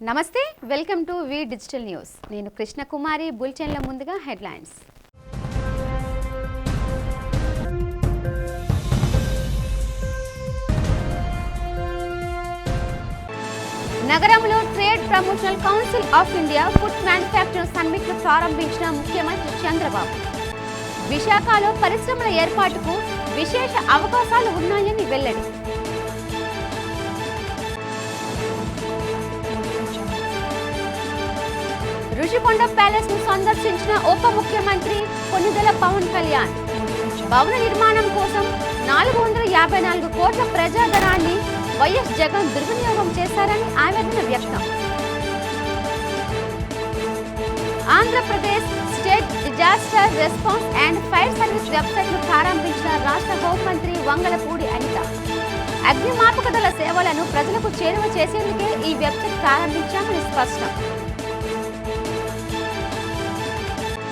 నమస్తే, welcome to V digital news. నేను కృష్ణ కుమారి. బులెటిన్ల ముందుగా హెడ్లైన్స్. నగరంలో trade promotional council of India food manufacturing summit ను ప్రారంభించిన ముఖ్యమంత్రి చంద్రబాబు. విశాఖలో పరిశ్రమల ఏర్పాటుకు విశేష అవకాశాలు ఉన్నాయని వెల్లడి. రుషికొండ ప్యాలెస్ ను సందర్శించిన ఉప ముఖ్యమంత్రి కొణిదెల పవన్ కళ్యాణ్. భవన నిర్మాణం కోసం 454 కోట్ల ప్రజాధనాన్ని వైఎస్ జగన్ దుర్వినియోగం చేశారని ఆవేదన వ్యక్తం. Andhra Pradesh state disaster response and fire service website ను ప్రారంభించిన రాష్ట్ర హోంమంత్రి వంగలపూడి అనిత. అగ్నిమాపక దళ సేవలను ప్రజలకు చేరువ చేసేందుకే ఈ వెబ్సైట్ ప్రారంభించామని స్పష్టం.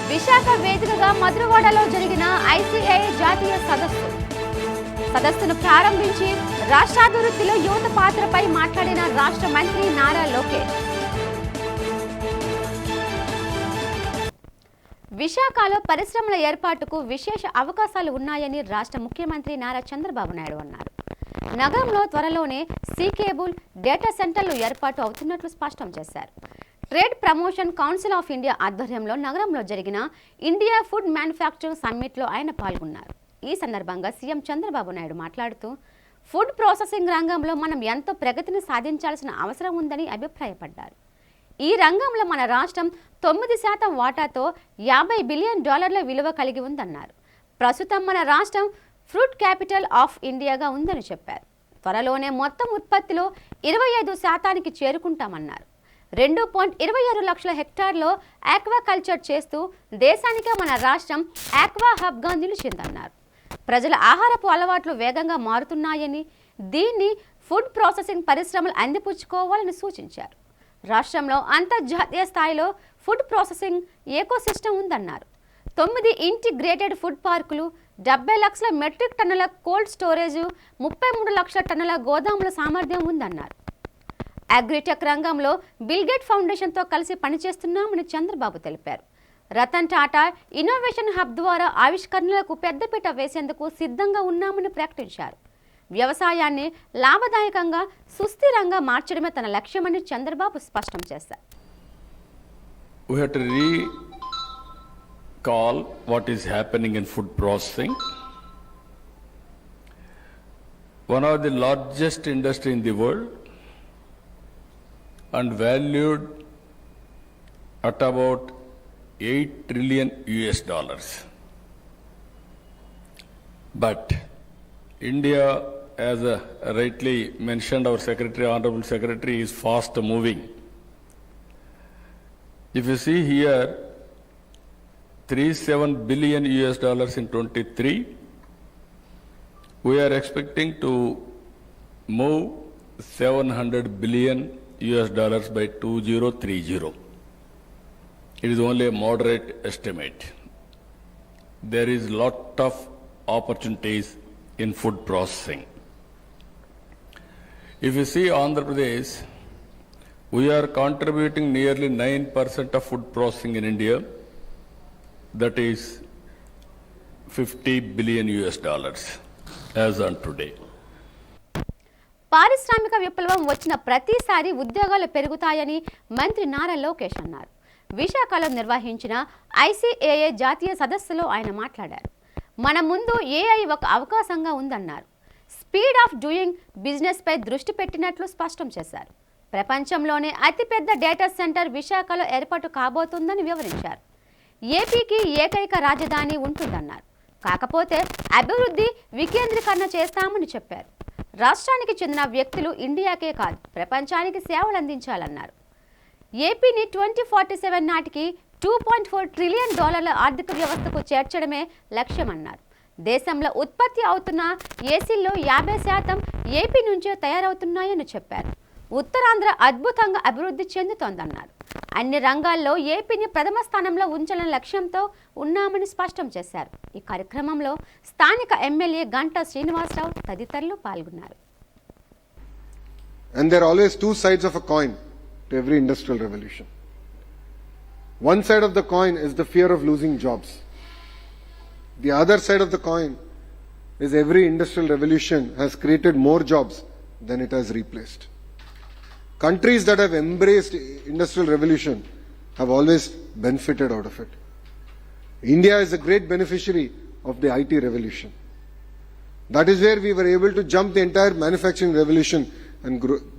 విశాఖ వేదికగా మధురవాడలో జరిగిన ఐసీఏఐ జాతీయ సదస్సును ప్రారంభించి రాష్ట్రాభివృద్ధిలో యువత పాత్రపై మాట్లాడిన రాష్ట్ర మంత్రి నారా లోకేష్. విశాఖలో పరిశ్రమల ఏర్పాటుకు విశేష అవకాశాలు ఉన్నాయని రాష్ట్ర ముఖ్యమంత్రి నారా చంద్రబాబు నాయుడు అన్నారు. నగరంలో త్వరలోనే సీ కేబుల్ డేటా సెంటర్లు ఏర్పాటు అవుతున్నట్లు స్పష్టం చేశారు. Trade promotion council of India ఆధ్వర్యంలో నగరంలో జరిగిన ఇండియా ఫుడ్ మ్యానుఫ్యాక్చరింగ్ సమ్మిట్లో ఆయన పాల్గొన్నారు. ఈ సందర్భంగా సీఎం చంద్రబాబు నాయుడు మాట్లాడుతూ ఫుడ్ ప్రాసెసింగ్ రంగంలో మనం ఎంతో ప్రగతిని సాధించాల్సిన అవసరం ఉందని అభిప్రాయపడ్డారు. ఈ రంగంలో మన రాష్ట్రం 9% వాటాతో $50 బిలియన్ విలువ కలిగి ఉందన్నారు. ప్రస్తుతం మన రాష్ట్రం ఫ్రూట్ క్యాపిటల్ ఆఫ్ ఇండియాగా ఉందని చెప్పారు. త్వరలోనే మొత్తం ఉత్పత్తిలో 25% చేరుకుంటామన్నారు. 2.26 లక్షల హెక్టార్లో ఆక్వాకల్చర్ చేస్తూ దేశానికే మన రాష్ట్రం ఆక్వా హబ్గా నిలిచిందన్నారు. ప్రజల ఆహారపు అలవాట్లు వేగంగా మారుతున్నాయని, దీన్ని ఫుడ్ ప్రాసెసింగ్ పరిశ్రమలు అందిపుచ్చుకోవాలని సూచించారు. రాష్ట్రంలో అంతర్జాతీయ స్థాయిలో ఫుడ్ ప్రాసెసింగ్ ఎకోసిస్టమ్ ఉందన్నారు. 9 ఇంటిగ్రేటెడ్ ఫుడ్ పార్కులు, 70 లక్షల మెట్రిక్ టన్నుల కోల్డ్ స్టోరేజ్, 33 లక్షల టన్నుల గోదాముల సామర్థ్యం ఉందన్నారు. అగ్రిటెక్ రంగంలో బిల్గేట్ ఫౌండేషన్తో కలిసి పనిచేస్తున్నామని చంద్రబాబు తెలిపారు. రతన్ టాటా ఇన్నోవేషన్ హబ్ ద్వారా ఆవిష్కరణలకు పెద్దపీట వేసేందుకు సిద్ధంగా ఉన్నామని ప్రకటించారు. వ్యవసాయాన్ని లాభదాయకంగా, సుస్థిరంగా మార్చడమే తన లక్ష్యమని చంద్రబాబు స్పష్టం చేశారు. We have to recall what is happening in food processing. One of the largest industry in the world and valued at about $8 trillion. But India, as rightly mentioned, our secretary, honorable secretary, is fast moving. If you see here, $37 billion in 23, we are expecting to move $700 billion by 2030. It is only a moderate estimate. There is lot of opportunities in food processing. If you see Andhra Pradesh, we are contributing nearly 9% of food processing in India. That is $50 billion as on today. పారిశ్రామిక విప్లవం వచ్చిన ప్రతిసారి ఉద్యోగాలు పెరుగుతాయని మంత్రి నారా లోకేష్ అన్నారు. విశాఖలో నిర్వహించిన ఐసీఏఐ జాతీయ సదస్సులో ఆయన మాట్లాడారు. మన ముందు ఏఐ ఒక అవకాశంగా ఉందన్నారు. స్పీడ్ ఆఫ్ డూయింగ్ బిజినెస్ పై దృష్టి పెట్టినట్లు స్పష్టం చేశారు. ప్రపంచంలోనే అతిపెద్ద డేటా సెంటర్ విశాఖలో ఏర్పాటు కాబోతుందని వివరించారు. ఏపీకి ఏకైక రాజధాని ఉంటుందన్నారు. కాకపోతే అభివృద్ధి వికేంద్రీకరణ చేస్తామని చెప్పారు. రాష్ట్రానికి చెందిన వ్యక్తులు ఇండియాకే కాదు, ప్రపంచానికి సేవలు అందించాలన్నారు. ఏపీని 2047 నాటికి $2.4 ట్రిలియన్ ఆర్థిక వ్యవస్థకు చేర్చడమే లక్ష్యమన్నారు. దేశంలో ఉత్పత్తి అవుతున్న ఏసీల్లో 50% ఏపీ నుంచే తయారవుతున్నాయని చెప్పారు. ఉత్తరాంధ్ర అద్భుతంగా అభివృద్ధి చెందుతోందన్నారు. అన్ని రంగాల్లో ఏపీని ప్రథమ స్థానంలో ఉంచాలనే లక్ష్యంతో ఉన్నామని స్పష్టం చేశారు. ఈ కార్యక్రమంలో స్థానిక ఎమ్మెల్యే గంటా శ్రీనివాసరావు తదితరులు పాల్గొన్నారు. And there are always two sides of a coin. to every industrial revolution. One side of the coin is the fear of losing jobs. The other side of the coin is every industrial revolution has created more jobs than it has replaced. Countries that have embraced industrial revolution have always benefited out of it. India is a great beneficiary of the IT revolution. That is where we were able to jump the entire manufacturing revolution and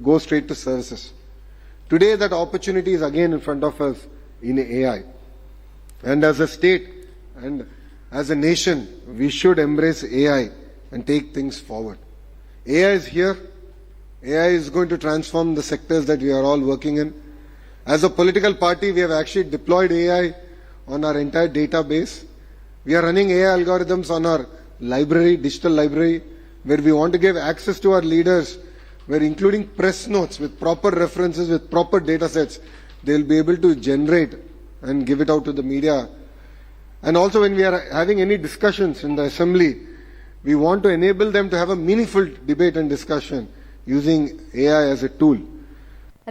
go straight to services. Today that opportunity is again in front of us in AI. And as a state and as a nation, we should embrace AI and take things forward. AI is here. AI is going to transform the sectors that we are all working in. As a political party, we have actually deployed AI on our entire database. We are running AI algorithms on our library, digital library, where we want to give access to our leaders, where including press notes with proper references, with proper data sets, they'll be able to generate and give it out to the media. And also when we are having any discussions in the assembly, we want to enable them to have a meaningful debate and discussion using AI as a tool.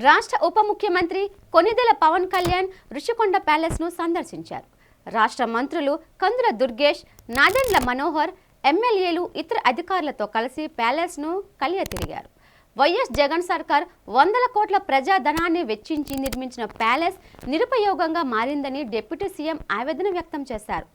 రాష్ట్ర ఉప ముఖ్యమంత్రి Konidela Pawan Kalyan Rushikonda palace ను సందర్శించారు. రాష్ట్ర మంత్రులు కందుల దుర్గేష్, నాదెండ్ల మనోహర్, ఎమ్మెల్యేలు ఇతర అధికారులతో కలిసి ప్యాలెస్ ను కలియతిరిగారు. వైఎస్ జగన్ సర్కార్ వందల కోట్ల ప్రజాధనాన్ని వెచ్చించి నిర్మించిన ప్యాలెస్ నిరుపయోగంగా మారిందని డిప్యూటీ సీఎం ఆవేదన వ్యక్తం చేశారు.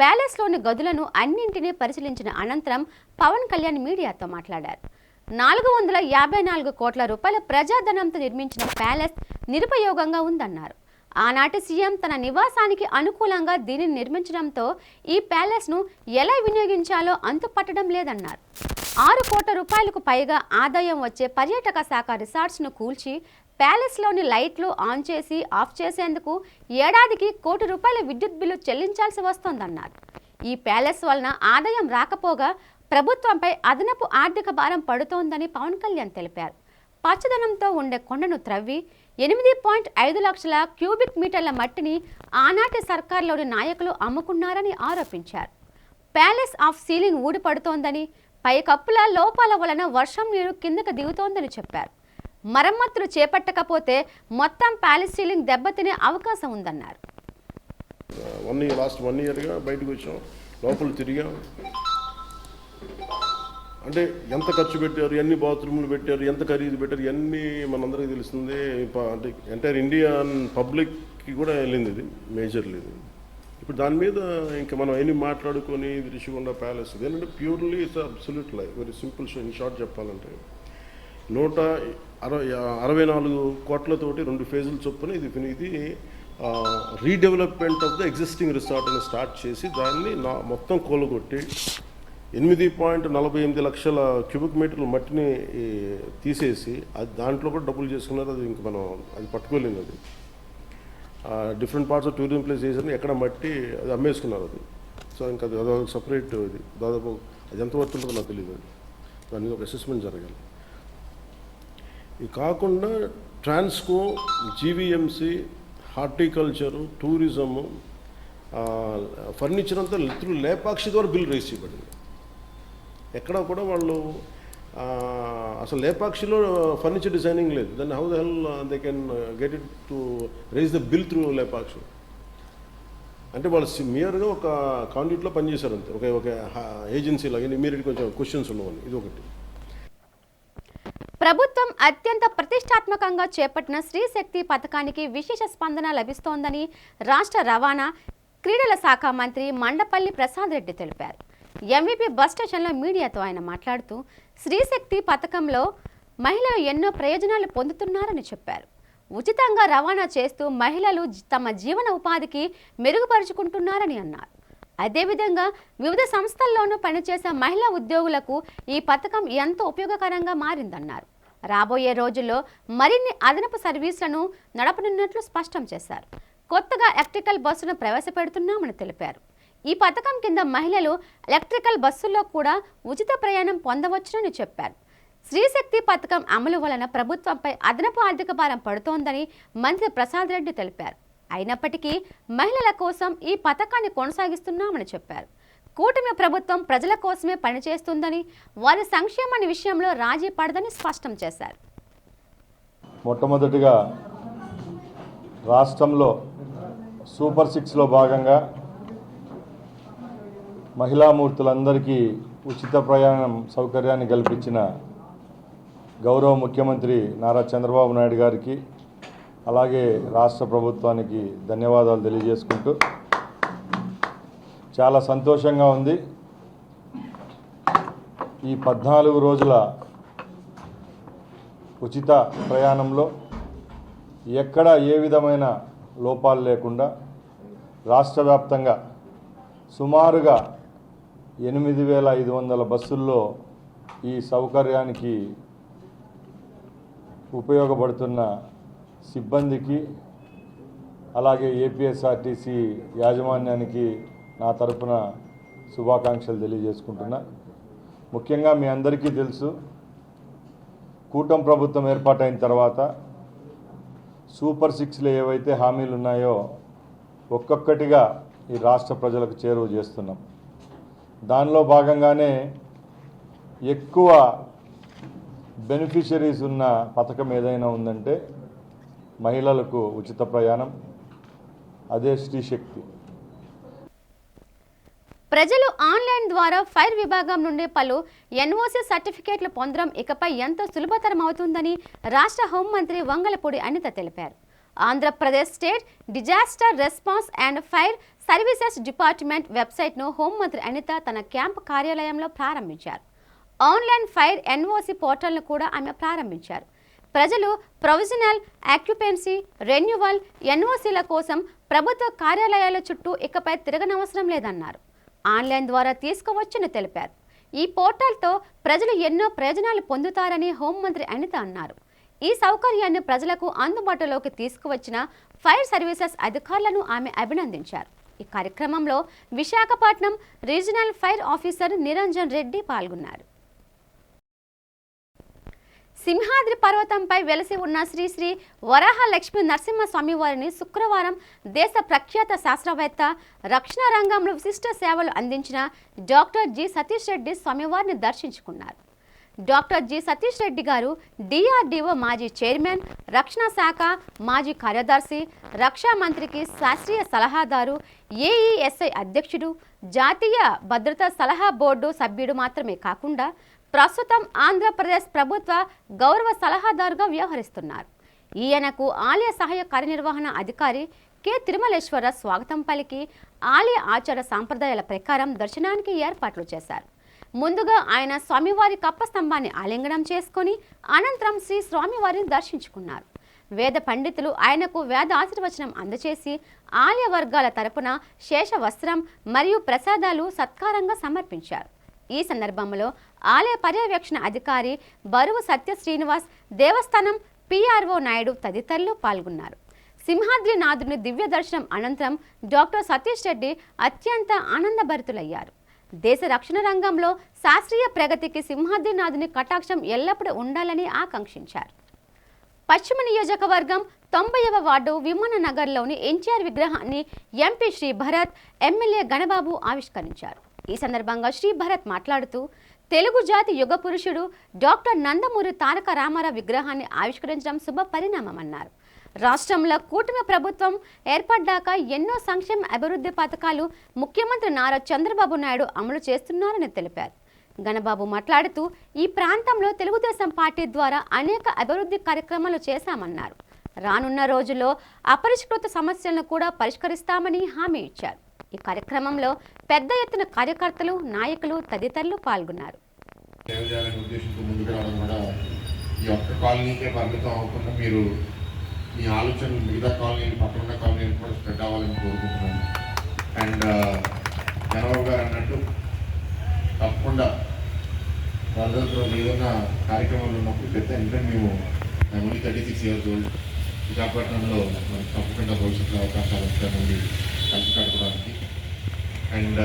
ప్యాలెస్లోని గదులను అన్నింటినీ పరిశీలించిన అనంతరం పవన్ కళ్యాణ్ మీడియాతో మాట్లాడారు. 454 కోట్ల రూపాయల ప్రజాధనంతో నిర్మించిన ప్యాలెస్ నిరుపయోగంగా ఉందన్నారు. ఆనాటి సీఎం తన నివాసానికి అనుకూలంగా దీనిని నిర్మించడంతో ఈ ప్యాలెస్ను ఎలా వినియోగించాలో అంతుపట్టడం లేదన్నారు. 6 కోట్ల రూపాయలకు పైగా ఆదాయం వచ్చే పర్యాటక శాఖ రిసార్ట్స్ను కూల్చి ప్యాలెస్లోని లైట్లు ఆన్ చేసి ఆఫ్ చేసేందుకు ఏడాదికి 1 కోటి రూపాయల విద్యుత్ బిల్లు చెల్లించాల్సి వస్తోందన్నారు. ఈ ప్యాలెస్ వలన ఆదాయం రాకపోగా ప్రభుత్వంపై అదనపు ఆర్థిక భారం పడుతోందని పవన్ కళ్యాణ్ తెలిపారు. పచ్చదనంతో ఉండే కొండను త్రవ్వి 8.5 లక్షల క్యూబిక్ మీటర్ల మట్టిని ఆనాటి సర్కార్లోని నాయకులు అమ్ముకున్నారని ఆరోపించారు. ప్యాలెస్ ఆఫ్ సీలింగ్ ఊడిపడుతోందని, పై కప్పుల లోపాల వలన వర్షం నీరు కిందకు దిగుతోందని చెప్పారు. మరమ్మతులు చేపట్టకపోతే మొత్తం ప్యాలెస్ సీలింగ్ దెబ్బతినే అవకాశం ఉందన్నారు. లాస్ట్ 1 ఇయర్గా బయటకు వచ్చాం, లోపల తిరిగాం. అంటే ఎంత ఖర్చు పెట్టారు, ఎన్ని బాత్రూమ్లు పెట్టారు, ఎంత ఖరీదు పెట్టారు, ఇవన్నీ మనందరికీ తెలుస్తుంది. అంటే ఎంటైర్ ఇండియన్ పబ్లిక్కి కూడా వెళ్ళింది ఇది మేజర్లీ. ఇప్పుడు దాని మీద ఇంకా మనం ఎన్ని మాట్లాడుకొని రిషికొండ ప్యాలెస్ ఏంటంటే purely it's absolute life. Very simple in short చెప్పాలంటే 164 కోట్లతోటి 2 ఫేజులు చొప్పున ఇది redevelopment of the existing resort అని స్టార్ట్ చేసి దాన్ని మొత్తం కూలగొట్టి 8.48 లక్షల క్యూబిక్ మీటర్ల మట్టిని తీసేసి అది దాంట్లో కూడా డబ్బులు చేసుకున్నారు. అది ఇంక మనం అది పట్టుకోలేము. అది different parts of tourism place చేసి ఎక్కడ మట్టి అది అమ్మేసుకున్నారు. అది సో ఇంకా అది అదొక సపరేట్ ఇది దాదాపు అది ఎంత వర్త్ ఉంటుందో నాకు తెలియదు. అది దాని మీద ఒక అసెస్మెంట్ జరగాలి. ఇది కాకుండా Transco, GVMC, horticulture, tourism, furniture అంతా లేపాక్షి ద్వారా బిల్ రేస్ చేయబడింది. ఎక్కడ కూడా వాళ్ళు అసలు లేపాక్షిలో ఫర్నిచర్ డిజైనింగ్ లేదు. Then how the hell they can get it to raise the bill through Lepakshi. అంటే వాళ్ళు సిమియర్గా ఒక కాండిట్లో పనిచేశారు అంతే, ఒక ఏజెన్సీ లాగా. ఇమీడియట్ కొంచెం క్వశ్చన్స్ ఉన్నవని ఇది ఒకటి. ప్రభుత్వం అత్యంత ప్రతిష్టాత్మకంగా చేపట్టిన స్త్రీ శక్తి పథకానికి విశేష స్పందన లభిస్తోందని రాష్ట్ర రవాణా, క్రీడల శాఖ మంత్రి మండపల్లి ప్రసాద్ రెడ్డి తెలిపారు. ఎంవీపీ బస్ స్టేషన్లో మీడియాతో ఆయన మాట్లాడుతూ స్త్రీశక్తి పథకంలో మహిళలు ఎన్నో ప్రయోజనాలు పొందుతున్నారని చెప్పారు. ఉచితంగా రవాణా చేస్తూ మహిళలు తమ జీవన ఉపాధికి మెరుగుపరుచుకుంటున్నారని అన్నారు. అదేవిధంగా వివిధ సంస్థల్లోనూ పనిచేసే మహిళా ఉద్యోగులకు ఈ పథకం ఎంతో ఉపయోగకరంగా మారిందన్నారు. రాబోయే రోజుల్లో మరిన్ని అదనపు సర్వీసులను నడపనున్నట్లు స్పష్టం చేశారు. కొత్తగా ఎలక్ట్రికల్ బస్సును ప్రవేశపెడుతున్నామని తెలిపారు. ఈ పథకం కింద మహిళలు ఎలక్ట్రికల్ బస్సుల్లో కూడా ఉచిత ప్రయాణం పొందవచ్చునని చెప్పారు. స్త్రీశక్తి పథకం అమలు వలన ప్రభుత్వంపై అదనపు ఆర్థిక భారం పడుతోందని మంత్రి ప్రసాద్ రెడ్డి తెలిపారు. అయినప్పటికీ మహిళల కోసం ఈ పథకాన్ని కొనసాగిస్తున్నామని చెప్పారు. కూటమి ప్రభుత్వం ప్రజల కోసమే పనిచేస్తుందని, వారి సంక్షేమాన్ని విషయంలో రాజీ పడదని స్పష్టం చేశారు. మొట్టమొదటిగా రాష్ట్రంలో సూపర్ 6లో భాగంగా మహిళామూర్తులందరికీ ఉచిత ప్రయాణం సౌకర్యాన్ని కల్పించిన గౌరవ ముఖ్యమంత్రి నారా చంద్రబాబు నాయుడు గారికి అలాగే రాష్ట్ర ప్రభుత్వానికి ధన్యవాదాలు తెలియజేసుకుంటూ చాలా సంతోషంగా ఉంది. ఈ 14 రోజుల ఉచిత ప్రయాణంలో ఎక్కడ ఏ విధమైన లోపాలు లేకుండా రాష్ట్ర వ్యాప్తంగా సుమారుగా 8,500 బస్సుల్లో ఈ సౌకర్యానికి ఉపయోగపడుతున్న సిబ్బందికి అలాగే ఏపీఎస్ఆర్టీసీ యాజమాన్యానికి నా తరపున శుభాకాంక్షలు తెలియజేసుకుంటున్నా. ముఖ్యంగా మీ అందరికీ తెలుసు, కూటమి ప్రభుత్వం ఏర్పాటైన తర్వాత సూపర్ 6లో ఏవైతే హామీలు ఉన్నాయో ఒక్కొక్కటిగా ఈ రాష్ట్ర ప్రజలకు చేరువ చేస్తున్నాం. దానిలో భాగంగానే ఎక్కువ బెనిఫిషరీస్ ఉన్న పథకం ఏదైనా ఉందంటే మహిళలకు ఉచిత ప్రయాణం, అదే స్త్రీశక్తి. ప్రజలు ఆన్లైన్ ద్వారా ఫైర్ విభాగం నుండి పలు ఎన్ఓసి సర్టిఫికేట్లు పొందడం ఇకపై ఎంతో సులభతరం అవుతుందని రాష్ట్ర హోంమంత్రి వంగలపూడి అనిత తెలిపారు. Andhra Pradesh state disaster response and fire services department వెబ్సైట్ను హోంమంత్రి అనిత తన క్యాంపు కార్యాలయంలో ప్రారంభించారు. ఆన్లైన్ ఫైర్ ఎన్ఓసి పోర్టల్ను కూడా ఆమె ప్రారంభించారు. ప్రజలు ప్రొవిజనల్, ఆక్యుపెన్సీ, రెన్యువల్, ఎన్ఓసీల కోసం ప్రభుత్వ కార్యాలయాల చుట్టూ ఇకపై తిరగనవసరం లేదన్నారు. ఆన్లైన్ ద్వారా తీసుకోవచ్చని తెలిపారు. ఈ పోర్టల్తో ప్రజలు ఎన్నో ప్రయోజనాలు పొందుతారని హోంమంత్రి అనిత అన్నారు. ఈ సౌకర్యాన్ని ప్రజలకు అందుబాటులోకి తీసుకువచ్చిన ఫైర్ సర్వీసెస్ అధికారులను ఆమె అభినందించారు. ఈ కార్యక్రమంలో Visakhapatnam regional fire officer Niranjan Reddy పాల్గొన్నారు. సింహాద్రి పర్వతంపై వెలసి ఉన్న శ్రీ శ్రీ వరాహ లక్ష్మీ నరసింహస్వామి వారిని శుక్రవారం దేశ ప్రఖ్యాత శాస్త్రవేత్త, రక్షణ రంగంలో విశిష్ట సేవలు అందించిన డాక్టర్ జి సతీష్ రెడ్డి స్వామివారిని దర్శించుకున్నారు. డాక్టర్ జి సతీష్ రెడ్డి గారు డిఆర్డీఓ మాజీ చైర్మన్, రక్షణ శాఖ మాజీ కార్యదర్శి, రక్షా మంత్రికి శాస్త్రీయ సలహాదారు, ఏఈఎస్ఐ అధ్యక్షుడు, జాతీయ భద్రతా సలహా బోర్డు సభ్యుడు మాత్రమే కాకుండా ప్రస్తుతం ఆంధ్రప్రదేశ్ ప్రభుత్వ గౌరవ సలహాదారుగా వ్యవహరిస్తున్నారు. ఈయనకు ఆలయ సహాయ కార్యనిర్వహణ అధికారి కె తిరుమలేశ్వర స్వాగతం పలికి ఆలయ ఆచార సాంప్రదాయాల ప్రకారం దర్శనానికి ఏర్పాట్లు చేశారు. ముందుగా ఆయన స్వామివారి కప్ప స్తంభాన్ని ఆలింగనం చేసుకుని అనంతరం శ్రీ స్వామివారిని దర్శించుకున్నారు. వేద పండితులు ఆయనకు వేద ఆశీర్వచనం అందచేసి ఆలయ వర్గాల తరపున శేష వస్త్రం మరియు ప్రసాదాలు సత్కారంగా సమర్పించారు. ఈ సందర్భంలో ఆలయ పర్యవేక్షణ అధికారి బరువు సత్య శ్రీనివాస్, దేవస్థానం పిఆర్ఓ నాయుడు తదితరులు పాల్గొన్నారు. సింహాద్రి నాథుని దివ్య దర్శనం అనంతరం డాక్టర్ సతీష్ రెడ్డి అత్యంత ఆనందభరితులయ్యారు. దేశ రక్షణ రంగంలో శాస్త్రీయ ప్రగతికి సింహాద్రినాథుని కటాక్షం ఎల్లప్పుడూ ఉండాలని ఆకాంక్షించారు. పశ్చిమ నియోజకవర్గం 90వ వార్డు విమాన నగర్లోని ఎన్టీఆర్ విగ్రహాన్ని ఎంపీ శ్రీ భరత్, ఎమ్మెల్యే గణబాబు ఆవిష్కరించారు. ఈ సందర్భంగా శ్రీ భరత్ మాట్లాడుతూ తెలుగు జాతి యుగ పురుషుడు డాక్టర్ నందమూరి తారక రామారావు విగ్రహాన్ని ఆవిష్కరించడం శుభ పరిణామమన్నారు. రాష్ట్రంలో కూటమి ప్రభుత్వం ఏర్పడ్డాక ఎన్నో సంక్షేమ అభివృద్ధి పథకాలు ముఖ్యమంత్రి నారా చంద్రబాబు నాయుడు అమలు చేస్తున్నారని తెలిపారు. గణబాబు మాట్లాడుతూ ఈ ప్రాంతంలో తెలుగుదేశం పార్టీ ద్వారా అనేక అభివృద్ధి కార్యక్రమాలు చేశామన్నారు. రానున్న రోజుల్లో అపరిష్కృత సమస్యలను కూడా పరిష్కరిస్తామని హామీ ఇచ్చారు. ఈ కార్యక్రమంలో పెద్ద ఎత్తున కార్యకర్తలు, నాయకులు తదితరులు పాల్గొన్నారు. మీ ఆలోచనలు మిగతా కాలనీలు, పక్కన ఉన్న కాలనీలు కూడా స్ప్రెడ్ అవ్వాలని కోరుకుంటున్నాను. అండ్ చంద్రబాబు గారు అన్నట్టు తప్పకుండా వరదలతో ఏదైనా కార్యక్రమాలు ఉన్నప్పుడు పెద్ద ఎందుకంటే మేము ఓన్లీ 36 years old విశాఖపట్నంలో మనకి తప్పకుండా భవిష్యత్తులో అవకాశాలు వస్తాయండి కలిసి కట్టుకోవడానికి. అండ్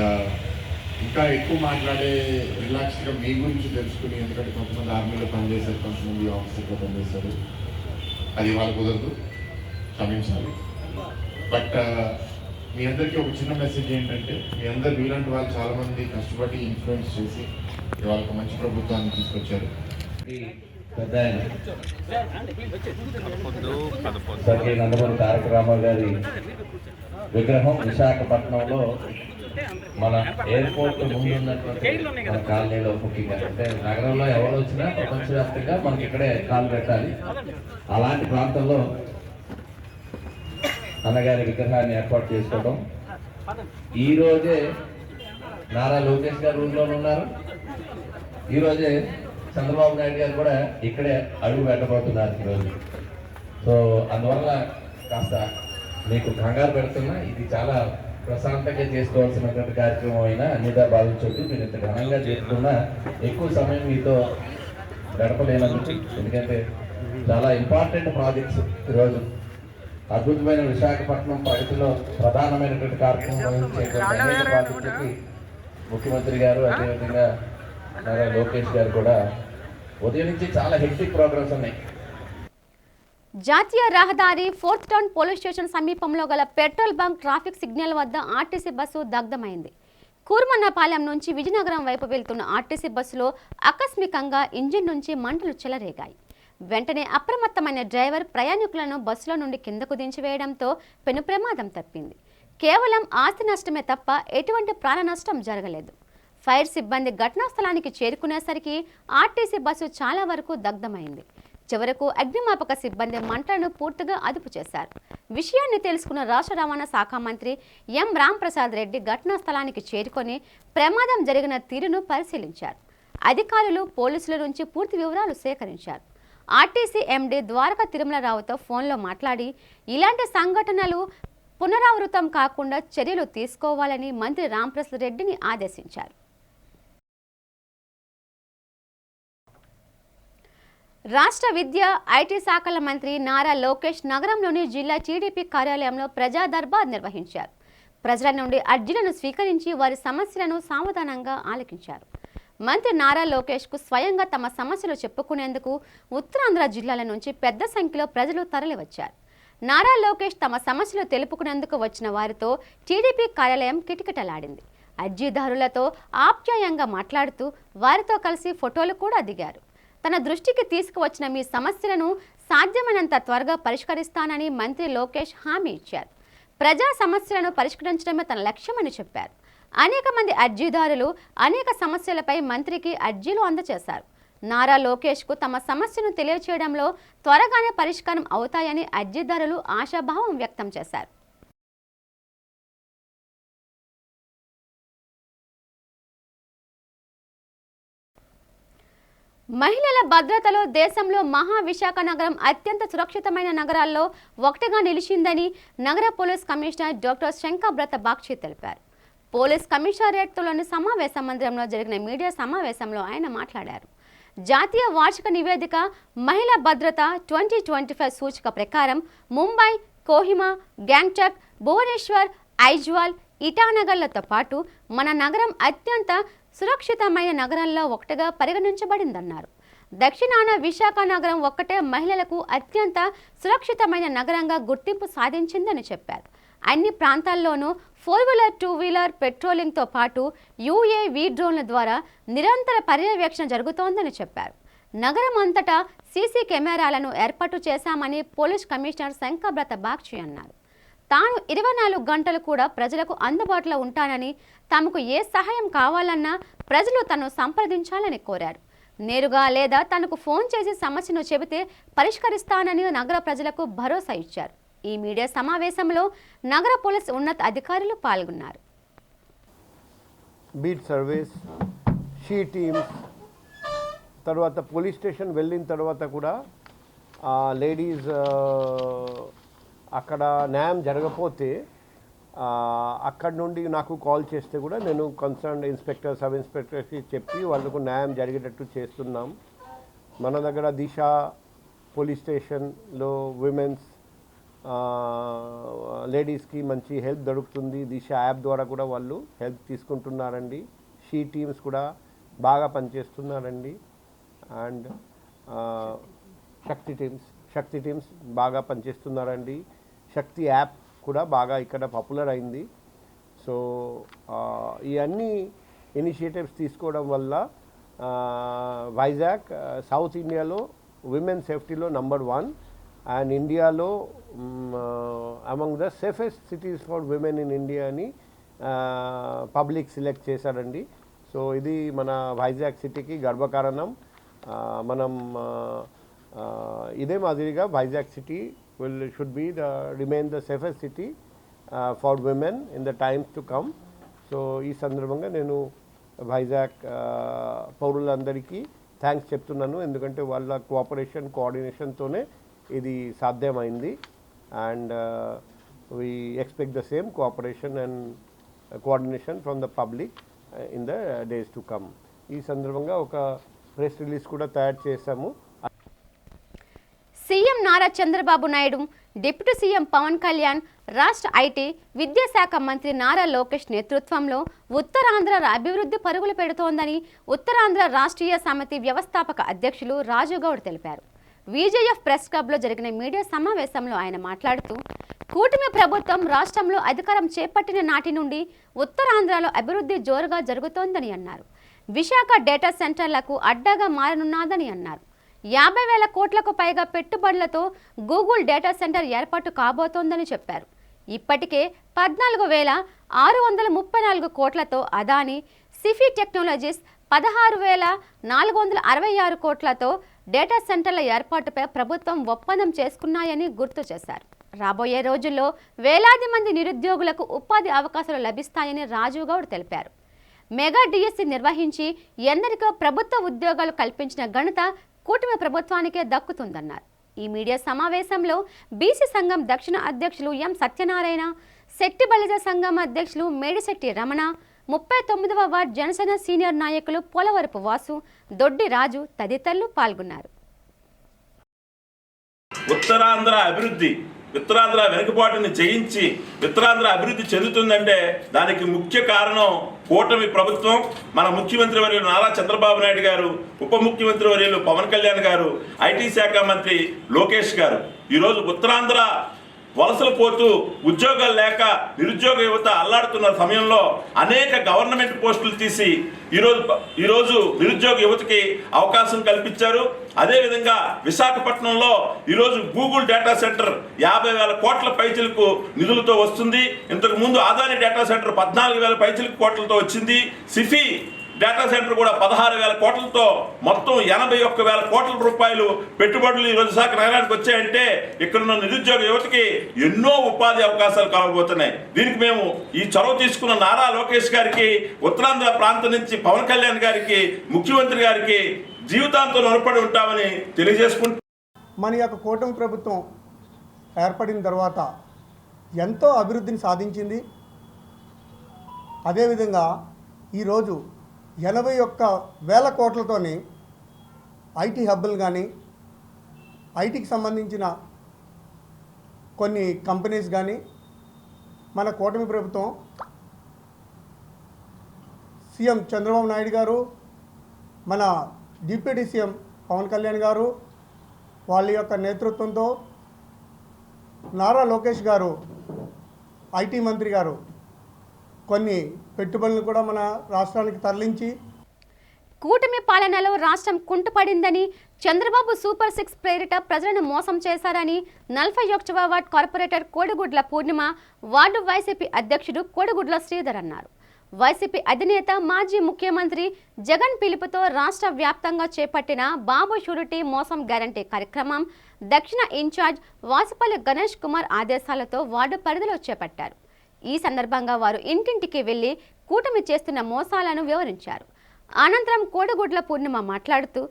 ఇంకా ఎక్కువ మాట్లాడే రిలాక్స్గా మీ గురించి తెలుసుకుని, ఎందుకంటే కొంతమంది ఆర్మీలో పనిచేశారు, కొంతమంది ఆఫీసర్లో పనిచేశారు, అది ఇవాళ కుదరదు, క్షమించాలి. బట్ మీ అందరికీ ఒక చిన్న మెసేజ్ ఏంటంటే, మీ అందరు మీలాంటి వాళ్ళు చాలామంది కష్టపడి ఇన్ఫ్లుయెన్స్ చేసి ఇవాళ ఒక మంచి ప్రభుత్వాన్ని తీసుకొచ్చారు. పెద్ద ఆయన స్వర్గీయ నందమూరి తారక రామారావు గారి విగ్రహం విశాఖపట్నంలో మన ఎయిర్పోర్ట్ ముందు ఉన్నటువంటి మన కాలనీలో ముఖ్యంగా అంటే నగరంలో ఎవరు వచ్చినా ప్రపంచవ్యాప్తంగా మనకి ఇక్కడే కాలు పెట్టాలి. అలాంటి ప్రాంతంలో అన్నగారి విగ్రహాన్ని ఏర్పాటు చేసుకోవడం. ఈ రోజే నారా లోకేష్ గారు ఊళ్ళో ఉన్నారు. ఈరోజే చంద్రబాబు నాయుడు గారు కూడా ఇక్కడే అడుగు పెట్టబోతున్నారు ఈరోజు. సో అందువల్ల కాస్త మీకు కంగారు పెడుతున్నా, ఇది చాలా ప్రశాంతంగా చేసుకోవాల్సినటువంటి కార్యక్రమం అయినా అన్నిదా భావించొద్దు. మీరు ఇంత ఘనంగా చేసుకున్నా ఎక్కువ సమయం మీతో గడపలేనందుకు, ఎందుకంటే చాలా ఇంపార్టెంట్ ప్రాజెక్ట్స్ ఈరోజు అద్భుతమైన విశాఖపట్నం ప్రగతిలో ప్రధానమైనటువంటి కార్యక్రమం వహించేటువంటి అనేక ప్రాజెక్టులకి ముఖ్యమంత్రి గారు అదేవిధంగా నారా లోకేష్ గారు కూడా ఉదయం నుంచి చాలా హెక్టిక్ ప్రోగ్రామ్స్ ఉన్నాయి. జాతీయ రహదారి 4th టౌన్ పోలీస్ స్టేషన్ సమీపంలో గల పెట్రోల్ బంక్ ట్రాఫిక్ సిగ్నల్ వద్ద ఆర్టీసీ బస్సు దగ్ధమైంది. కూర్మన్నపాలెం నుంచి విజయనగరం వైపు వెళ్తున్న ఆర్టీసీ బస్సులో ఆకస్మికంగా ఇంజిన్ నుంచి మంటలు చెలరేగాయి. వెంటనే అప్రమత్తమైన డ్రైవర్ ప్రయాణికులను బస్సులో నుండి కిందకు దించివేయడంతో పెను ప్రమాదం తప్పింది. కేవలం ఆస్తి నష్టమే తప్ప ఎటువంటి ప్రాణ నష్టం జరగలేదు. ఫైర్ సిబ్బంది ఘటనా స్థలానికి చేరుకునేసరికి ఆర్టీసీ బస్సు చాలా వరకు దగ్ధమైంది. చివరకు అగ్నిమాపక సిబ్బంది మంటలను పూర్తిగా అదుపు చేశారు. విషయాన్ని తెలుసుకున్న రాష్ట్ర రవాణా శాఖ మంత్రి ఎం రాంప్రసాద్ రెడ్డి ఘటనా స్థలానికి చేరుకొని ప్రమాదం జరిగిన తీరును పరిశీలించారు. అధికారులు పోలీసుల నుంచి పూర్తి వివరాలు సేకరించారు. ఆర్టీసీ ఎండీ ద్వారకా తిరుమలరావుతో ఫోన్లో మాట్లాడి ఇలాంటి సంఘటనలు పునరావృతం కాకుండా చర్యలు తీసుకోవాలని మంత్రి రాంప్రసాద్ రెడ్డిని ఆదేశించారు. రాష్ట్ర విద్య ఐటీ శాఖల మంత్రి నారా లోకేష్ నగరంలోని జిల్లా టీడీపీ కార్యాలయంలో ప్రజా దర్బార్ నిర్వహించారు. ప్రజల నుండి అర్జీలను స్వీకరించి వారి సమస్యలను సావధానంగా ఆలకించారు. మంత్రి నారా లోకేష్కు స్వయంగా తమ సమస్యలు చెప్పుకునేందుకు ఉత్తరాంధ్ర జిల్లాల నుంచి పెద్ద సంఖ్యలో ప్రజలు తరలివచ్చారు. నారా లోకేష్ తమ సమస్యలు తెలుపుకునేందుకు వచ్చిన వారితో టీడీపీ కార్యాలయం కిటకిటలాడింది. అర్జీదారులతో ఆప్యాయంగా మాట్లాడుతూ వారితో కలిసి ఫోటోలు కూడా దిగారు. తన దృష్టికి తీసుకువచ్చిన మీ సమస్యలను సాధ్యమైనంత త్వరగా పరిష్కరిస్తానని మంత్రి లోకేష్ హామీ ఇచ్చారు. ప్రజా సమస్యలను పరిష్కరించడమే తన లక్ష్యమని చెప్పారు. అనేక మంది అర్జీదారులు అనేక సమస్యలపై మంత్రికి అర్జీలు అందజేశారు. నారా లోకేష్కు తమ సమస్యను తెలియచేయడంలో త్వరగానే పరిష్కారం అవుతాయని అర్జీదారులు ఆశాభావం వ్యక్తం చేశారు. మహిళల భద్రతలో దేశంలో మహావిశాఖ నగరం అత్యంత సురక్షితమైన నగరాల్లో ఒకటిగా నిలిచిందని నగర police commissioner doctor Shankhabrata Bakshi తెలిపారు. పోలీస్ కమిషనరేట్లోని సమావేశ మందిరంలో జరిగిన మీడియా సమావేశంలో ఆయన మాట్లాడారు. జాతీయ వార్షిక నివేదిక మహిళా భద్రత 2025 సూచిక ప్రకారం ముంబై, కోహిమా, గ్యాంగ్టక్, భువనేశ్వర్, ఐజ్వాల్, ఇటానగర్లతో పాటు మన నగరం అత్యంత సురక్షితమైన నగరంలో ఒకటిగా పరిగణించబడిందన్నారు. దక్షిణాన విశాఖ నగరం ఒక్కటే మహిళలకు అత్యంత సురక్షితమైన నగరంగా గుర్తింపు సాధించిందని చెప్పారు. అన్ని ప్రాంతాల్లోనూ 4-వీలర్, 2-వీలర్ పెట్రోలింగ్తో పాటు UAV డ్రోన్ల ద్వారా నిరంతర పర్యవేక్షణ జరుగుతోందని చెప్పారు. నగరం అంతటా సీసీ కెమెరాలను ఏర్పాటు చేశామని పోలీస్ కమిషనర్ శంకబ్రత బాక్షి అన్నారు. తాను 24 గంటలు కూడా ప్రజలకు అందుబాటులో ఉంటానని, తమకు ఏ సహాయం కావాలన్నా ప్రజలు తనను సంప్రదించాలని కోరారు. నేరుగా లేదా తనకు ఫోన్ చేసి సమస్యను చెబితే పరిష్కరిస్తానని నగర ప్రజలకు భరోసా ఇచ్చారు. ఈ మీడియా సమావేశంలో నగర పోలీస్ ఉన్నత అధికారులు పాల్గొన్నారు. బీట్ సర్వీస్, షీ టీమ్స్, తర్వాత పోలీస్ స్టేషన్ వెళ్ళిన తర్వాత కూడా లేడీస్ అక్కడ న్యాయం జరగకపోతే అక్కడ నుండి నాకు కాల్ చేస్తే కూడా నేను కన్సర్న్ ఇన్స్పెక్టర్, సబ్ ఇన్స్పెక్టర్కి చెప్పి వాళ్ళకు న్యాయం జరిగేటట్టు చేస్తున్నాం. మన దగ్గర దిశ పోలీస్ స్టేషన్లో విమెన్స్ లేడీస్కి మంచి హెల్ప్ దొరుకుతుంది. దిశ యాప్ ద్వారా కూడా వాళ్ళు హెల్ప్ తీసుకుంటున్నారండి. షీ టీమ్స్ కూడా బాగా పనిచేస్తున్నారండి. అండ్ శక్తి టీమ్స్ బాగా పనిచేస్తున్నారండి. శక్తి యాప్ కూడా బాగా ఇక్కడ పాపులర్ అయింది. సో ఈ అన్ని ఇనిషియేటివ్స్ తీసుకోవడం వల్ల వైజాగ్ సౌత్ ఇండియాలో విమెన్ సేఫ్టీలో నంబర్ 1 అండ్ ఇండియాలో among the safest cities for women in India అని పబ్లిక్ సెలెక్ట్ చేశారండి. సో ఇది మన వైజాగ్ సిటీకి గర్వకారణం. మనం ఇదే మాదిరిగా Vizag city should be remain the safest city for women in the times to come. So ఈ సందర్భంగా నేను వైజాగ్ పౌరులందరికీ థ్యాంక్స్ చెప్తున్నాను, ఎందుకంటే వాళ్ళ కోఆపరేషన్ కోఆర్డినేషన్తోనే ఇది సాధ్యమైంది. And we expect the same cooperation and coordination from the public in the days to come. ఈ సందర్భంగా ఒక ప్రెస్ రిలీజ్ కూడా తయారు చేశాము. CM Nara Chandrababu Naidu, deputy CM Pawan Kalyan, రాష్ట్ర ఐటీ విద్యాశాఖ మంత్రి నారా లోకేష్ నేతృత్వంలో ఉత్తరాంధ్ర అభివృద్ధి పరుగులు పెడుతోందని ఉత్తరాంధ్ర రాష్ట్రీయ సమితి వ్యవస్థాపక అధ్యక్షులు రాజుగౌడ్ తెలిపారు. విజేఎఫ్ ప్రెస్ క్లబ్లో జరిగిన మీడియా సమావేశంలో ఆయన మాట్లాడుతూ, కూటమి ప్రభుత్వం రాష్ట్రంలో అధికారం చేపట్టిన నాటి నుండి ఉత్తరాంధ్రలో అభివృద్ధి జోరుగా జరుగుతోందని అన్నారు. విశాఖ డేటా సెంటర్లకు అడ్డాగా మారనున్నదని అన్నారు. 50,000 కోట్లకు పైగా పెట్టుబడులతో గూగుల్ డేటా సెంటర్ ఏర్పాటు కాబోతోందని చెప్పారు. ఇప్పటికే 14,634 కోట్లతో అదాని, సిఫీ టెక్నాలజీస్ 16,466 కోట్లతో డేటా సెంటర్ల ఏర్పాటుపై ప్రభుత్వం ఒప్పందం చేసుకున్నాయని గుర్తు చేశారు. రాబోయే రోజుల్లో వేలాది మంది నిరుద్యోగులకు ఉపాధి అవకాశాలు లభిస్తాయని రాజుగౌడ్ తెలిపారు. మెగా డిఎస్సి నిర్వహించి ఎందరికో ప్రభుత్వ ఉద్యోగాలు కల్పించిన ఘనత కూటమి ప్రభుత్వానికే దక్కుతుందన్నారు. ఈ మీడియా సమావేశంలో బీసీ సంఘం దక్షిణ అధ్యక్షులు ఎం సత్యనారాయణ, శెట్టి బలిజ సంఘం అధ్యక్షులు మేడిశెట్టి రమణ, 39వ వార్డు జనసేన సీనియర్ నాయకులు పోలవరపు వాసు, దొడ్డి రాజు తదితరులు పాల్గొన్నారు. ఉత్తరాంధ్ర అభివృద్ధి, ఉత్తరాంధ్ర వెనుకబాటుని జయించి ఉత్తరాంధ్ర అభివృద్ధి చెందుతుందంటే దానికి ముఖ్య కారణం కూటమి ప్రభుత్వం, మన ముఖ్యమంత్రి వర్యులు నారా చంద్రబాబు నాయుడు గారు, ఉప ముఖ్యమంత్రి వర్యులు పవన్ కళ్యాణ్ గారు, ఐటీ శాఖ మంత్రి లోకేష్ గారు. ఈరోజు ఉత్తరాంధ్ర వలసలు పోతూ ఉద్యోగాలు లేక నిరుద్యోగ యువత అల్లాడుతున్న సమయంలో అనేక గవర్నమెంట్ పోస్టులు తీసి ఈరోజు నిరుద్యోగ యువతకి అవకాశం కల్పించారు. అదేవిధంగా విశాఖపట్నంలో ఈరోజు గూగుల్ డేటా సెంటర్ 50,000 కోట్ల పైచిలకు నిధులతో వస్తుంది. ఇంతకు ముందు అదాని డేటా సెంటర్ 14,000 పైచిలకు కోట్లతో వచ్చింది. సిఫీ డేటా సెంటర్ కూడా 16,000 కోట్లతో మొత్తం 81,000 కోట్ల రూపాయలు పెట్టుబడులు ఈరోజు విశాఖ నగరానికి వచ్చాయంటే ఇక్కడున్న నిరుద్యోగ యువతకి ఎన్నో ఉపాధి అవకాశాలు కలగబోతున్నాయి. దీనికి మేము ఈ చొరవ తీసుకున్న నారా లోకేష్ గారికి, ఉత్తరాంధ్ర ప్రాంతం నుంచి పవన్ కళ్యాణ్ గారికి, ముఖ్యమంత్రి గారికి జీవితాంతం రుణపడి ఉంటామని తెలియజేసుకుంటూ, మన యొక్క కూటమి ప్రభుత్వం ఏర్పడిన తర్వాత ఎంతో అభివృద్ధిని సాధించింది. అదేవిధంగా ఈరోజు 81,000 కోట్లతోని ఐటీ హబ్బులు కానీ, ఐటీకి సంబంధించిన కొన్ని కంపెనీస్ కానీ మన కూటమి ప్రభుత్వం, సీఎం చంద్రబాబు నాయుడు గారు, మన డిప్యూటీ సీఎం పవన్ కళ్యాణ్ గారు వాళ్ళ యొక్క నేతృత్వంతో, నారా లోకేష్ గారు ఐటీ మంత్రి గారు కొన్ని పెట్టుబడులను కూడా మన రాష్ట్రానికి తరలించి, కూటమి పాలనలో రాష్ట్రం కుంటుపడిందని, చంద్రబాబు సూపర్ 6 ప్రేరిట ప్రజలను మోసం చేశారని 41వ వార్డు కార్పొరేటర్ కోడిగుడ్ల పూర్ణిమ, వార్డు వైసీపీ అధ్యక్షుడు కోడిగుడ్ల శ్రీధర్ అన్నారు. వైసీపీ అధినేత మాజీ ముఖ్యమంత్రి జగన్ పిలుపుతో రాష్ట్ర వ్యాప్తంగా చేపట్టిన బాబు షూరిటీ మోసం గ్యారంటీ కార్యక్రమం దక్షిణ ఇన్ఛార్జ్ వాసుపల్లి గణేష్ కుమార్ ఆదేశాలతో వార్డు పరిధిలో చేపట్టారు. ఈ సందర్భంగా వారు ఇంటింటికి వెళ్లి కూటమి చేస్తున్న మోసాలను వివరించారు. అనంతరం కోడిగుడ్ల పూర్ణిమ మాట్లాడుతూ,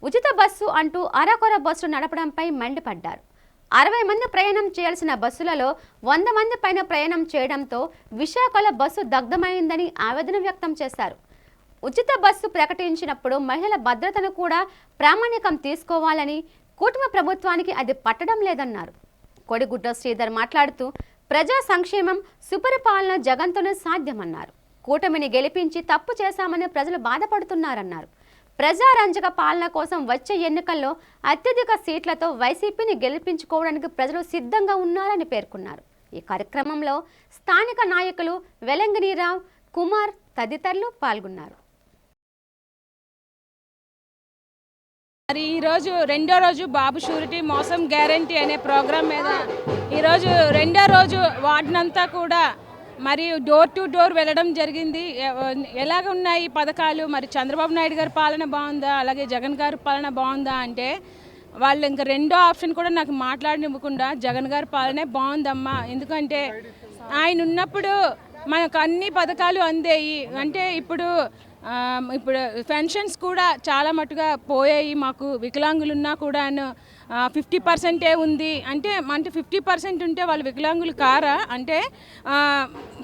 ఉచిత బస్సు అంటూ అరకొర బస్సులు నడపడంపై మండిపడ్డారు. 60 మంది ప్రయాణం చేయాల్సిన బస్సులలో 100 మంది పైన ప్రయాణం చేయడంతో విశాఖలో బస్సు దగ్ధమైందని ఆవేదన వ్యక్తం చేశారు. ఉచిత బస్సు ప్రకటించినప్పుడు మహిళల భద్రతను కూడా ప్రామాణికం తీసుకోవాలని, కూటమి ప్రభుత్వానికి అది పట్టడం లేదన్నారు. కోడిగుడ్ల శ్రీధర్ మాట్లాడుతూ, ప్రజా సంక్షేమం, సుపరిపాలన జగన్తోనే సాధ్యమన్నారు. కూటమిని గెలిపించి తప్పు చేశామని ప్రజలు బాధపడుతున్నారన్నారు. ప్రజారంజక పాలన కోసం వచ్చే ఎన్నికల్లో అత్యధిక సీట్లతో వైసీపీని గెలిపించుకోవడానికి ప్రజలు సిద్ధంగా ఉన్నారని పేర్కొన్నారు. ఈ కార్యక్రమంలో స్థానిక నాయకులు వెలంగినీరావు, కుమార్ తదితరులు పాల్గొన్నారు. మరి ఈరోజు రెండో రోజు బాబు షూరిటీ మోసం గ్యారంటీ అనే ప్రోగ్రాం మీద ఈరోజు రెండో రోజు వార్డునంతా కూడా మరి డోర్ టు డోర్ వెళ్ళడం జరిగింది. ఎలాగ ఉన్నాయి పథకాలు, మరి చంద్రబాబు నాయుడు గారి పాలన బాగుందా, అలాగే జగన్ గారి పాలన బాగుందా అంటే వాళ్ళు ఇంకా రెండో ఆప్షన్ కూడా నాకు మాట్లాడనివ్వకుండా జగన్ గారి పాలనే బాగుందమ్మా, ఎందుకంటే ఆయన ఉన్నప్పుడు మనకు అన్ని పథకాలు అందేయి. అంటే ఇప్పుడు పెన్షన్స్ కూడా చాలా మటుగా పోయాయి. మాకు వికలాంగులున్నా కూడాను 50% ఉంది. అంటే 50% ఉంటే వాళ్ళు వికలాంగులు కారా? అంటే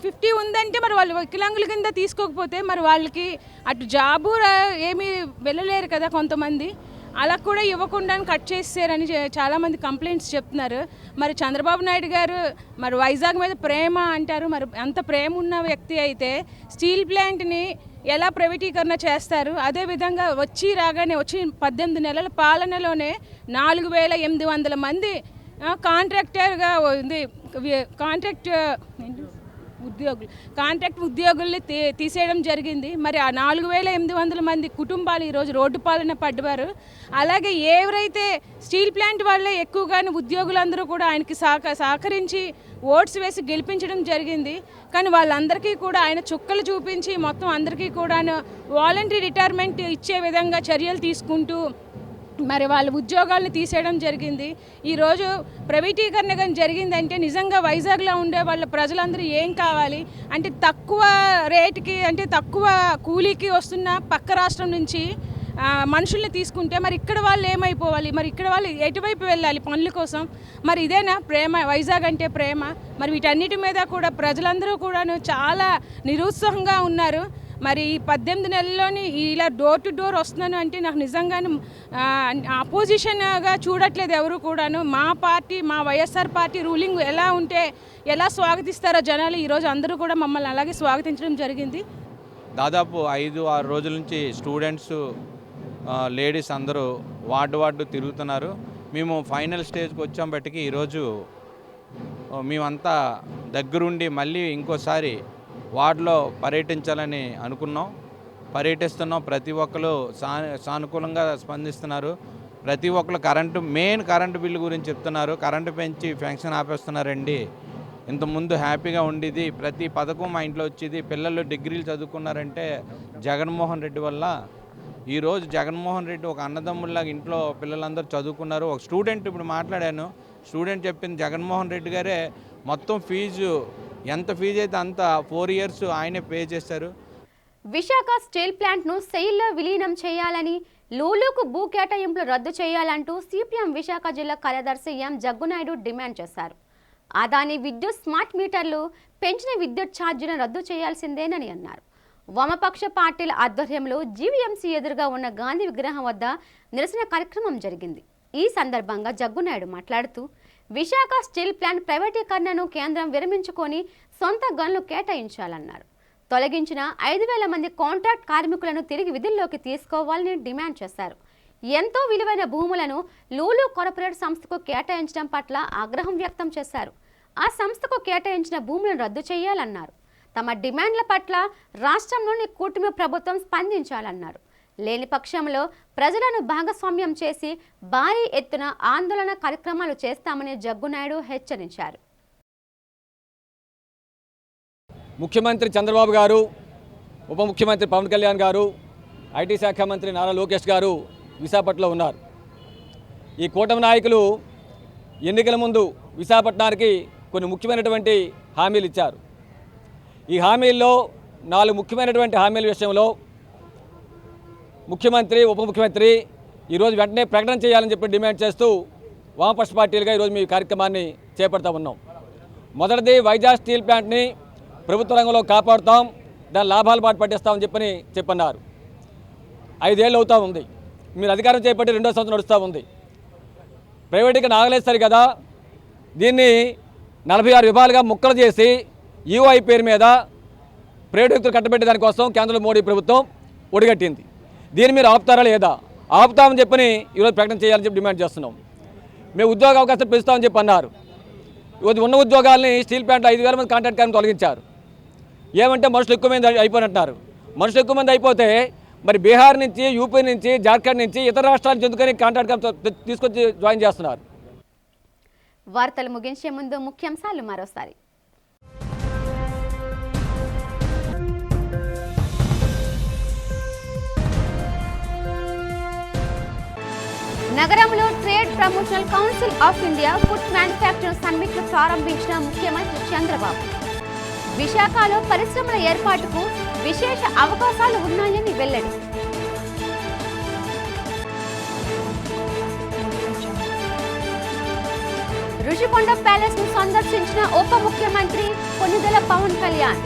50 ఉందంటే మరి వాళ్ళు వికలాంగుల కింద తీసుకోకపోతే మరి వాళ్ళకి అటు జాబు ఏమీ వెళ్ళలేరు కదా కొంతమంది. అలా కూడా ఇవ్వకుండా కట్ చేసారని చాలామంది కంప్లైంట్స్ చెప్తున్నారు. మరి చంద్రబాబు నాయుడు గారు మరి వైజాగ్ మీద ప్రేమ అంటారు. మరి అంత ప్రేమ ఉన్న వ్యక్తి అయితే స్టీల్ ప్లాంట్ని ఎలా ప్రైవేటీకరణ చేస్తారు? అదేవిధంగా రాగానే 18 నెలల పాలనలోనే 4800 మంది కాంట్రాక్టర్గా ఉంది కాంట్రాక్ట్ ఉద్యోగుల్ని తీసేయడం జరిగింది. మరి ఆ 4800 మంది కుటుంబాలు ఈరోజు రోడ్డు పాలన పడ్డారు. అలాగే ఎవరైతే స్టీల్ ప్లాంట్ వాళ్ళే ఎక్కువగానే ఉద్యోగులందరూ కూడా ఆయనకి సహకరించి ఓట్స్ వేసి గెలిపించడం జరిగింది. కానీ వాళ్ళందరికీ కూడా ఆయన చుక్కలు చూపించి మొత్తం అందరికీ కూడా వాలంటరీ రిటైర్మెంట్ ఇచ్చే విధంగా చర్యలు తీసుకుంటూ మరి వాళ్ళ ఉద్యోగాలను తీసేయడం జరిగింది. ఈరోజు ప్రైవేటీకరణ కానీ జరిగిందంటే నిజంగా వైజాగ్లో ఉండే వాళ్ళ ప్రజలందరూ ఏం కావాలి అంటే తక్కువ రేటుకి అంటే తక్కువ కూలీకి వస్తున్న పక్క రాష్ట్రం నుంచి మనుషుల్ని తీసుకుంటే మరి ఇక్కడ వాళ్ళు ఏమైపోవాలి? మరి ఇక్కడ వాళ్ళు ఎటువైపు వెళ్ళాలి పనుల కోసం? మరి ఇదేనా ప్రేమ? వైజాగ్ అంటే ప్రేమ? మరి వీటన్నిటి మీద కూడా ప్రజలందరూ కూడాను చాలా నిరుత్సాహంగా ఉన్నారు. మరి ఈ 18 నెలల్లోని ఇలా డోర్ టు డోర్ వస్తున్నాను అంటే నాకు నిజంగానే అపోజిషన్గా చూడట్లేదు ఎవరు కూడాను. మా పార్టీ, మా వైఎస్ఆర్ పార్టీ రూలింగ్ ఎలా ఉంటే ఎలా స్వాగతిస్తారో జనాలు ఈరోజు అందరూ కూడా మమ్మల్ని అలాగే స్వాగతించడం జరిగింది. దాదాపు 5-6 రోజుల నుంచి స్టూడెంట్స్, లేడీస్ అందరూ వార్డు తిరుగుతున్నారు. మేము ఫైనల్ స్టేజ్కి వచ్చాం బట్టికి ఈరోజు మేమంతా దగ్గరుండి మళ్ళీ ఇంకోసారి వార్డులో పర్యటించాలని అనుకున్నాం, పర్యటిస్తున్నాం. ప్రతి ఒక్కరు సానుకూలంగా స్పందిస్తున్నారు. ప్రతి ఒక్కరు మెయిన్ కరెంటు బిల్లు గురించి చెప్తున్నారు. కరెంటు పెంచి ఫెన్షన్ ఆపేస్తున్నారండి, ఇంతకుముందు హ్యాపీగా ఉండేది, ప్రతి పథకం మా ఇంట్లో వచ్చేది, పిల్లలు డిగ్రీలు చదువుకున్నారంటే జగన్మోహన్ రెడ్డి వల్ల. ఈరోజు జగన్మోహన్ రెడ్డి ఒక అన్నదమ్ముల్లాగా ఇంట్లో పిల్లలందరూ చదువుకున్నారు. ఒక స్టూడెంట్ ఇప్పుడు మాట్లాడాను, స్టూడెంట్ చెప్పింది జగన్మోహన్ రెడ్డి గారే మొత్తం ఫీజు, ఎంత ఫీజు అయితే అంత 4 years ఆయనే పే చేశారు. విశాఖ స్టీల్ ప్లాంట్ను సెయిల్లో విలీనం చేయాలని, లూలుకు భూ కేటాయింపులు రద్దు చేయాలంటూ సిపిఎం విశాఖ జిల్లా కార్యదర్శి ఎం జగ్గునాయుడు డిమాండ్ చేశారు. అదాని విద్యుత్ స్మార్ట్ మీటర్లు పెంచిన విద్యుత్ ఛార్జీలను రద్దు చేయాల్సిందేనని అన్నారు. వామపక్ష పార్టీల ఆధ్వర్యంలో జీవీఎంసీ ఎదురుగా ఉన్న గాంధీ విగ్రహం వద్ద నిరసన కార్యక్రమం జరిగింది. ఈ సందర్భంగా జగ్గునాయుడు మాట్లాడుతూ విశాఖ స్టీల్ ప్లాంట్ ప్రైవేటీకరణను కేంద్రం విరమించుకొని సొంత గనులు కేటాయించాలన్నారు. తొలగించిన 5,000 మంది కాంట్రాక్ట్ కార్మికులను తిరిగి విధుల్లోకి తీసుకోవాలని డిమాండ్ చేశారు. ఎంతో విలువైన భూములను లూలు కార్పొరేట్ సంస్థకు కేటాయించడం పట్ల ఆగ్రహం వ్యక్తం చేశారు. ఆ సంస్థకు కేటాయించిన భూములను రద్దు చేయాలన్నారు. తమ డిమాండ్ల పట్ల రాష్ట్రంలోని కూటమి ప్రభుత్వం స్పందించాలన్నారు. లేని పక్షంలో ప్రజలను భాగస్వామ్యం చేసి భారీ ఎత్తున ఆందోళన కార్యక్రమాలు చేస్తామని జగ్గునాయుడు హెచ్చరించారు. ముఖ్యమంత్రి చంద్రబాబు గారు, ఉప ముఖ్యమంత్రి పవన్ కళ్యాణ్ గారు, ఐటీ శాఖ మంత్రి నారా లోకేష్ గారు విశాఖపట్నంలో ఉన్నారు. ఈ కూటమి నాయకులు ఎన్నికల ముందు విశాఖపట్నానికి కొన్ని ముఖ్యమైనటువంటి హామీలు ఇచ్చారు. ఈ హామీల్లో 4 ముఖ్యమైనటువంటి హామీల విషయంలో ముఖ్యమంత్రి, ఉప ముఖ్యమంత్రి ఈరోజు వెంటనే ప్రకటన చేయాలని చెప్పి డిమాండ్ చేస్తూ వామపక్ష పార్టీలుగా ఈరోజు మీ కార్యక్రమాన్ని చేపడతా ఉన్నాం. మొదటిది, వైజాగ్ స్టీల్ ప్లాంట్ని ప్రభుత్వ రంగంలో కాపాడుతాం, దాని లాభాలు బాటు పట్టిస్తామని చెప్పన్నారు. 5 ఏళ్ళు అవుతూ ఉంది, మీరు అధికారం చేపట్టి 2వ సంవత్సరం నడుస్తూ ఉంది. ప్రైవేటీకరణ ఆగలేదు కదా, దీన్ని 46 విభాగాలుగా ముక్కలు చేసి ఈఓఐ పేరు మీద ప్రైవేట్ వ్యక్తులు కట్టబెట్టే దానికోసం కేంద్రంలో మోడీ ప్రభుత్వం ఒడిగట్టింది. దీన్ని మీరు ఆపుతారా లేదా? ఆపుతామని చెప్పని ఈరోజు ప్రకటన చేయాలని చెప్పి డిమాండ్ చేస్తున్నాం. మేము ఉద్యోగ అవకాశాలు పెంచుతామని చెప్పి అన్నారు. ఈరోజు ఉన్న ఉద్యోగాలని స్టీల్ ప్లాంట్లో 5,000 మంది కాంట్రాక్ట్ కార్మికులు తొలగించారు. ఏమంటే మనుషులు ఎక్కువ మంది అయిపోయినట్టున్నారు. మనుషులు ఎక్కువ మంది అయిపోతే మరి బీహార్ నుంచి, యూపీ నుంచి, జార్ఖండ్ నుంచి, ఇతర రాష్ట్రాల నుంచి ఎందుకని కాంట్రాక్ట్ తీసుకొచ్చి జాయిన్ చేస్తున్నారు? వార్తలు ముగించే ముందు ముఖ్యాంశాలు మరోసారి. నగరంలో trade promotional council of India food manufacturing summit ప్రారంభించిన ముఖ్యమంత్రి చంద్రబాబు. విశాఖలో పరిశ్రమల ఏర్పాటుకు విశేష అవకాశాలు ఉన్నాయని వెల్లడి. రుషికొండ ప్యాలెస్ ను సందర్శించిన ఉప ముఖ్యమంత్రి కొణిదెల పవన్ కళ్యాణ్.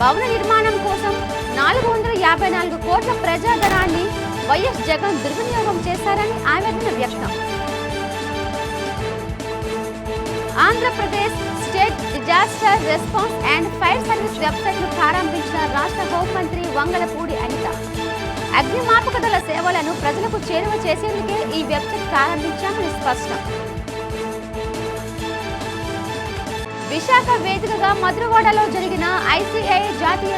భవన నిర్మాణం కోసం 454 కోట్ల ప్రజాధనాన్ని వైఎస్ జగన్ దుర్వినియోగం చేశారని ఆవేదన వ్యక్తం. Andhra Pradesh state disaster response and fire service website ను ప్రారంభించిన రాష్ట్ర హోంమంత్రి వంగలపూడి అనిత. అగ్నిమాపక దళ సేవలను ప్రజలకు చేరువ చేసేందుకే ఈ వెబ్సైట్ ప్రారంభించామని స్పష్టం. విశాఖ వేదికగా మధురవాడలో జరిగిన ICAI జాతీయ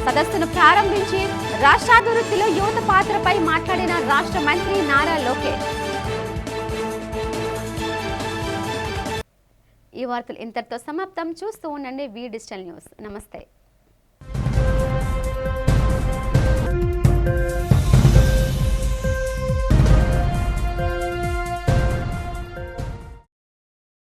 సదస్సును ప్రారంభించి రాష్ట్రాభివృద్ధిలో యువత పాత్రపై మాట్లాడిన రాష్ట్ర మంత్రి నారా లోకేష్. ఈ వార్తలు ఇంతటితో సమాప్తం. చూస్తూ ఉండండి వి డిజిటల్ న్యూస్. నమస్తే.